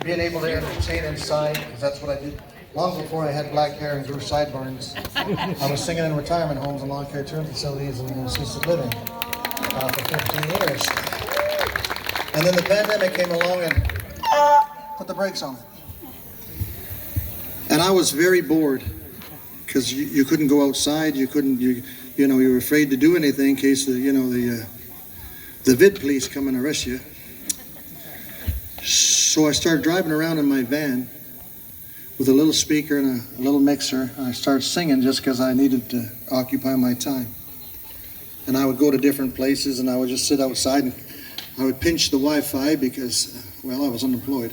being able to entertain inside, because that's what I did. Long before I had black hair and grew sideburns, I was singing in retirement homes and long-care care facilities and assisted living for 15 years. And then the pandemic came along and put the brakes on it. And I was very bored because you couldn't go outside. You couldn't, you were afraid to do anything in case the vid police come and arrest you. So I started driving around in my van with a little speaker and a little mixer. And I started singing just because I needed to occupy my time. And I would go to different places and I would just sit outside and I would pinch the Wi-Fi because, well, I was unemployed.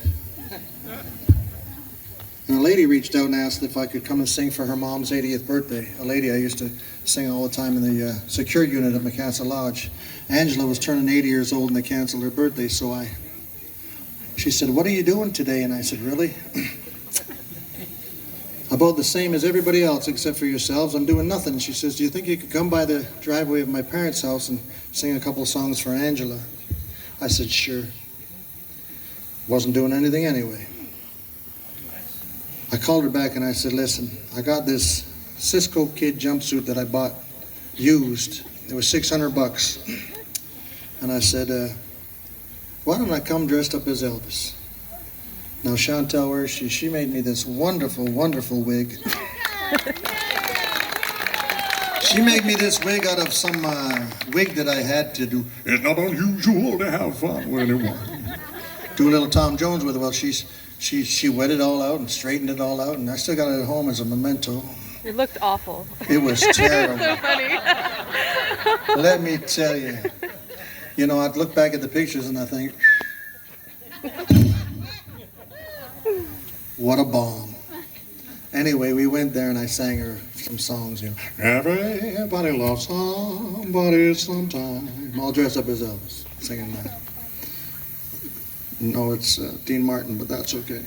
And a lady reached out and asked if I could come and sing for her mom's 80th birthday. A lady I used to sing all the time in the secure unit of Macassa Lodge. Angela was turning 80 years old and they canceled her birthday, so she said, "What are you doing today?" And I said, "Really? About the same as everybody else except for yourselves. I'm doing nothing." And she says, "Do you think you could come by the driveway of my parents' house and sing a couple of songs for Angela?" I said, "Sure." Wasn't doing anything anyway. I called her back and I said, "Listen, I got this Cisco Kid jumpsuit that I bought used. It was $600. And I said, why don't I come dressed up as Elvis?" Now Chantel, where is she? She made me this wonderful, wonderful wig. She made me this wig out of some wig that I had to do. It's not unusual to have fun with anyone. Do a little Tom Jones with it. Well, she wet it all out and straightened it all out, and I still got it at home as a memento. It looked awful. It was terrible. So funny. Let me tell you. I'd look back at the pictures and I think, what a bomb. Anyway, we went there and I sang her some songs, Everybody loves somebody sometime. All dressed up as Elvis, singing that. No, it's Dean Martin, but that's okay.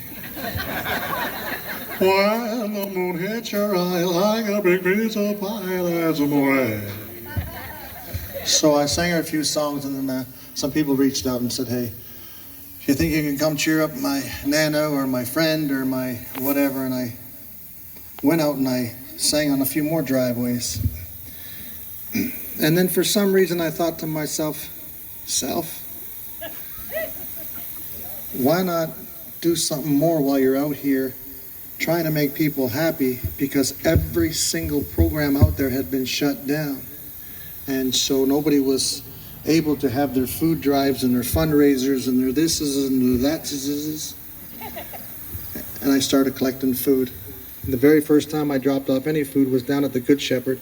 When the moon hits your eye like a big piece of pie, there's a more. So I sang her a few songs, and then some people reached out and said, "Hey, you think you can come cheer up my Nana or my friend or my whatever?" And I went out and I sang on a few more driveways. And then for some reason I thought to myself, why not do something more while you're out here trying to make people happy, because every single program out there had been shut down. And so nobody was able to have their food drives and their fundraisers and their thises and their thatses. And I started collecting food. And the very first time I dropped off any food was down at the Good Shepherd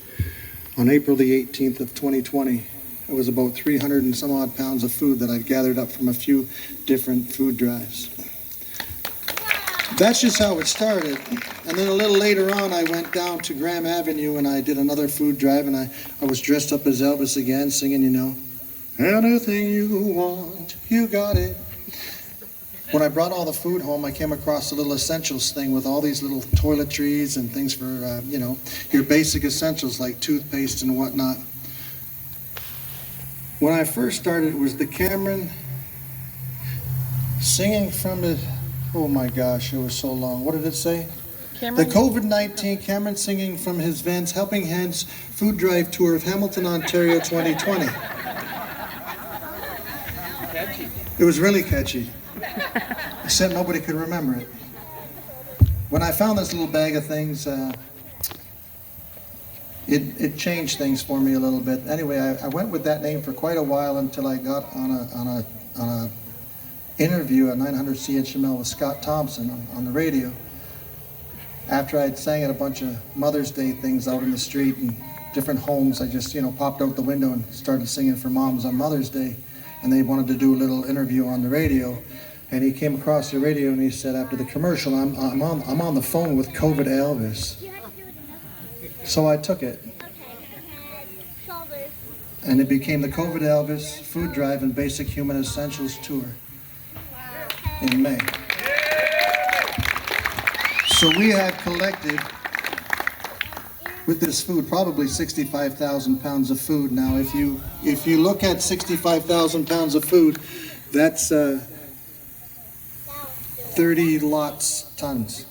on April the 18th of 2020. It was about 300 and some odd pounds of food that I'd gathered up from a few different food drives. That's just how it started. And then a little later on, I went down to Graham Avenue and I did another food drive, and I was dressed up as Elvis again, singing, anything you want, you got it. When I brought all the food home, I came across a little essentials thing with all these little toiletries and things for, your basic essentials like toothpaste and whatnot. When I first started, it was the Cameron singing from the, oh my gosh, it was so long. What did it say? Cameron? The COVID-19 Cameron singing from his Vans Helping Hands food drive tour of Hamilton, Ontario 2020. Catchy. It was really catchy, except nobody could remember it. When I found this little bag of things, it changed things for me a little bit. Anyway, I went with that name for quite a while until I got on a interview at 900 CHML with Scott Thompson on the radio. After I'd sang at a bunch of Mother's Day things out in the street and different homes, I just popped out the window and started singing for moms on Mother's Day. And they wanted to do a little interview on the radio. And he came across the radio and he said, after the commercial, I'm on the phone with COVID Elvis. So I took it. And it became the COVID Elvis Food Drive and Basic Human Essentials Tour in May. So we have collected, with this food, probably 65,000 pounds of food. Now, if you look at 65,000 pounds of food, that's 30 lots, tons.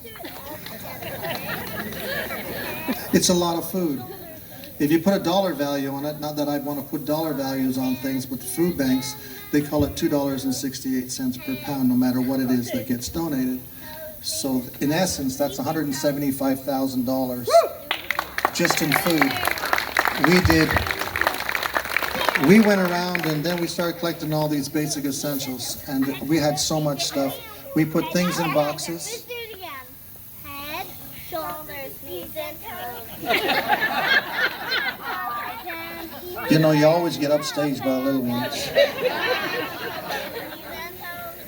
It's a lot of food. If you put a dollar value on it, not that I'd want to put dollar values on things, but the food banks, they call it $2.68 per pound, no matter what it is that gets donated. So in essence, that's $175,000 just in food. We went around and then we started collecting all these basic essentials, and we had so much stuff. We put things in boxes. Let's do it again. Head, shoulders, knees, and toes. You know, you always get upstaged by the little ones.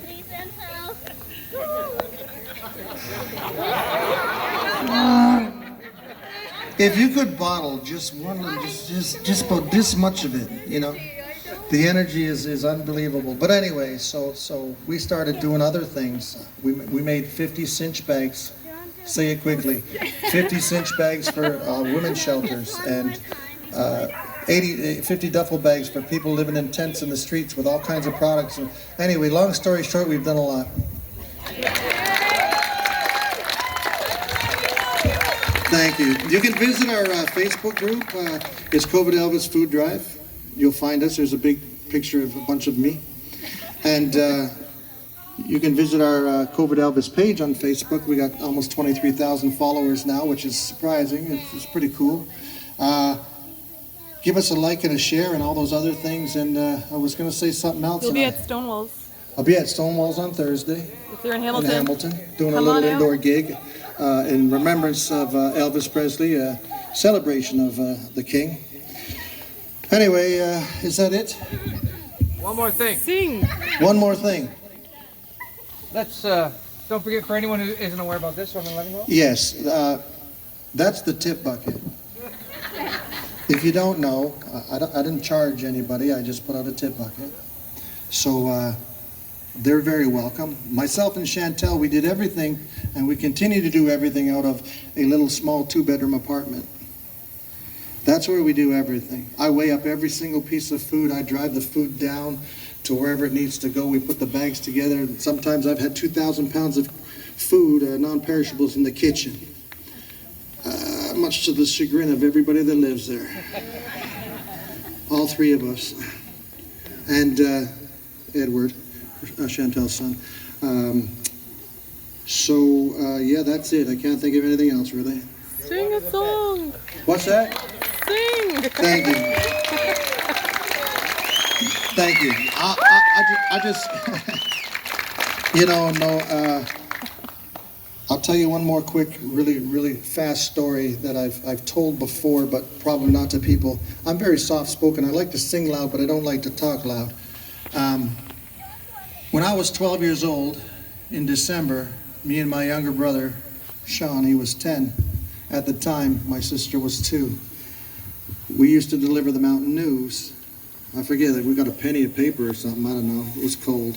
Knees and toes. If you could bottle just one, just about this much of it, you know, the energy is unbelievable. But anyway, so we started doing other things. We made 50 cinch bags. Say it quickly. 50 cinch bags for women's shelters, and 50 duffel bags for people living in tents in the streets with all kinds of products. And anyway, long story short, we've done a lot. Thank you. You can visit our Facebook group. It's COVID Elvis Food Drive. You'll find us. There's a big picture of a bunch of me. And you can visit our COVID Elvis page on Facebook. We got almost 23,000 followers now, which is surprising. It's pretty cool. Give us a like and a share and all those other things. And I was going to say something else. You'll be at Stonewall's. I'll be at Stonewall's on Thursday. If you're in Hamilton. Doing a little indoor gig in remembrance of Elvis Presley, a celebration of the King. Anyway, is that it? One more thing. Sing. One more thing. Let's don't forget, for anyone who isn't aware about this one, let me know. Yes, that's the tip bucket. If you don't know, I didn't charge anybody. I just put out a tip bucket. So they're very welcome. Myself and Chantel, we did everything, and we continue to do everything out of a little small 2-bedroom apartment. That's where we do everything. I weigh up every single piece of food. I drive the food down to wherever it needs to go. We put the bags together. Sometimes I've had 2,000 pounds of food, non-perishables, in the kitchen. Much to the chagrin of everybody that lives there. All 3 of us. And Edward, Chantel's son. Yeah, that's it. I can't think of anything else, really. Sing a song. What's that? Sing. Thank you. Thank you. I just you know, I'll tell you one more quick, really fast story that I've told before, but probably not to people. I'm very soft-spoken. I like to sing loud, but I don't like to talk loud. When I was 12 years old, in December, me and my younger brother, Sean, he was 10. At the time, my sister was 2. We used to deliver the Mountain News. I forget that we got a penny of paper or something, I don't know. It was cold.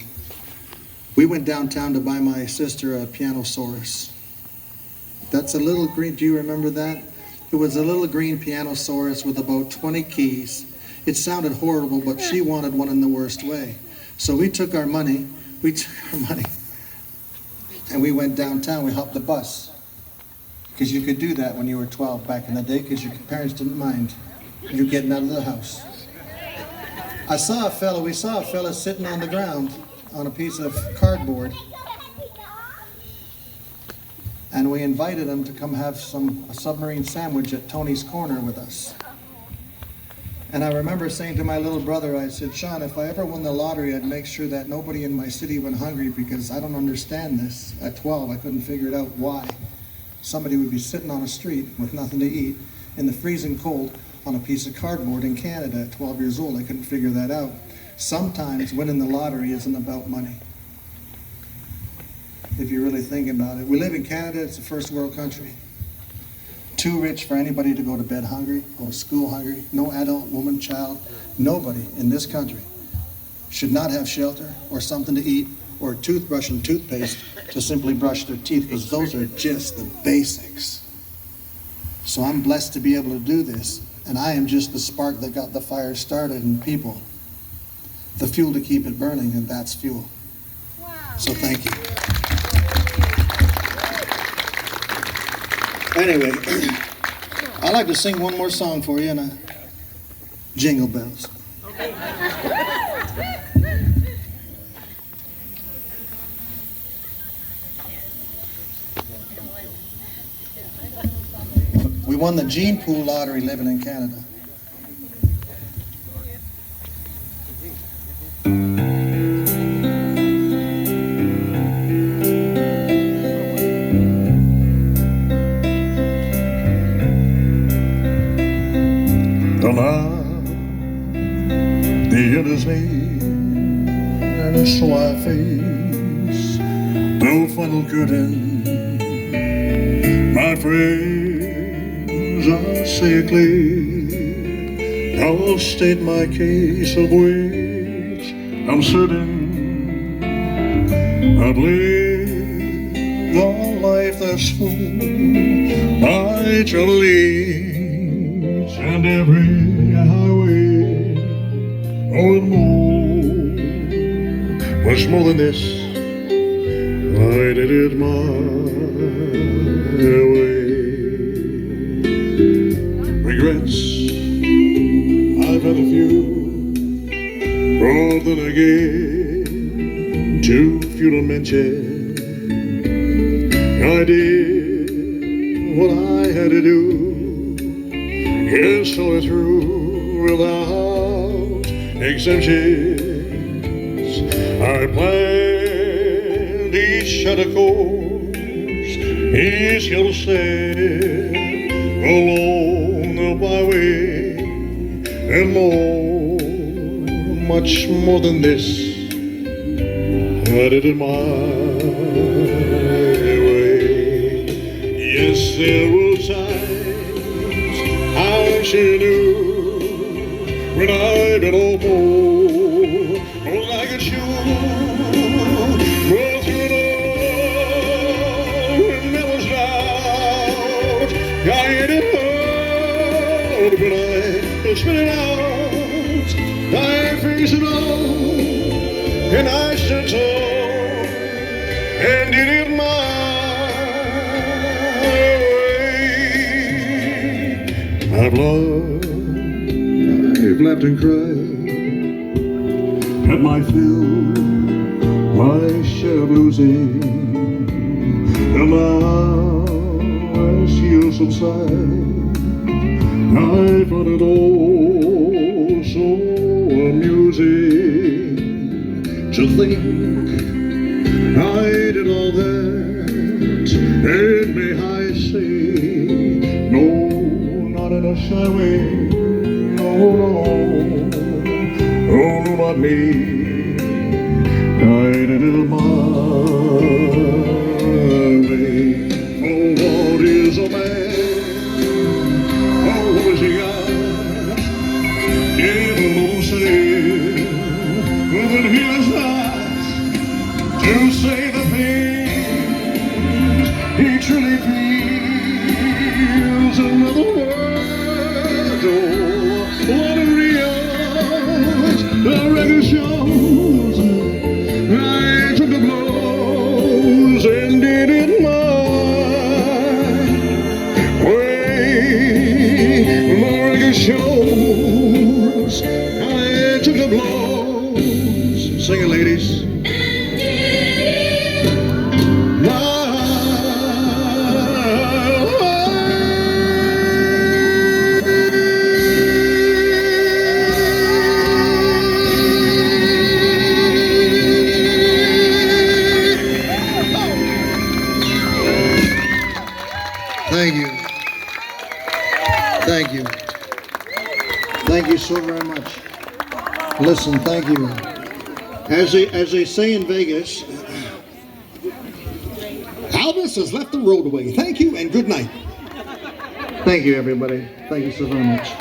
We went downtown to buy my sister a Pianosaurus. That's a little green, do you remember that? It was a little green Pianosaurus with about 20 keys. It sounded horrible, but she wanted one in the worst way. So we took our money, and we went downtown. We hopped the bus. Because you could do that when you were 12 back in the day, because your parents didn't mind you getting out of the house. We saw a fella sitting on the ground on a piece of cardboard. And we invited him to come have a submarine sandwich at Tony's Corner with us. And I remember saying to my little brother, I said, Sean, if I ever won the lottery, I'd make sure that nobody in my city went hungry, because I don't understand this. At 12, I couldn't figure it out why. Somebody would be sitting on a street with nothing to eat in the freezing cold on a piece of cardboard in Canada at 12 years old. I couldn't figure that out. Sometimes winning the lottery isn't about money, if you really think about it. We live in Canada. It's a first world country. Too rich for anybody to go to bed hungry or school hungry. No adult, woman, child, nobody in this country should not have shelter or something to eat or a toothbrush and toothpaste to simply brush their teeth, because those are just the basics. So I'm blessed to be able to do this, and I am just the spark that got the fire started in people. The fuel to keep it burning, and that's fuel. Wow. So thank you. Anyway, I'd like to sing one more song for you, and Jingle Bells. We won the gene pool lottery living in Canada. And now the end is near, and so I face the final curtain. My friends, I say it clear, I'll state my case of which I'm certain. I've lived a life that's full by Charlie and every highway, oh, and more, much more than this, I did it my way. Regrets, I've had a few, but then again, too few to mention. I did what I had to do, yes, saw it through without exemptions. I planned each shadow course, each hill step along the byway, and more, much more than this, I did it my way. Yes, there were times she knew when I'd been all more, all I could shoot, well, through it all, and there was doubt. I hit it hard, but I spit it out. I faced it all, and I stood tall, and did it my I've loved, I've laughed and cried, had my fill, my share of losing, and now as years subside, I found it all so amusing to think I did all that, and may I say, no, not in a shy way, no, no, oh, no, not me. I did it my way. Oh, what is a man? Oh, what has he got? Give a little say, when he has not to say the things he truly feels. Another word, oh, what a real, the record shows. I took the blows and did it my way. The record shows. I took the blows. Sing it, ladies. Thank you. Thank you. Thank you so very much. Listen, thank you. As they say in Vegas, Elvis has left the roadway. Thank you and good night. Thank you, everybody. Thank you so very much.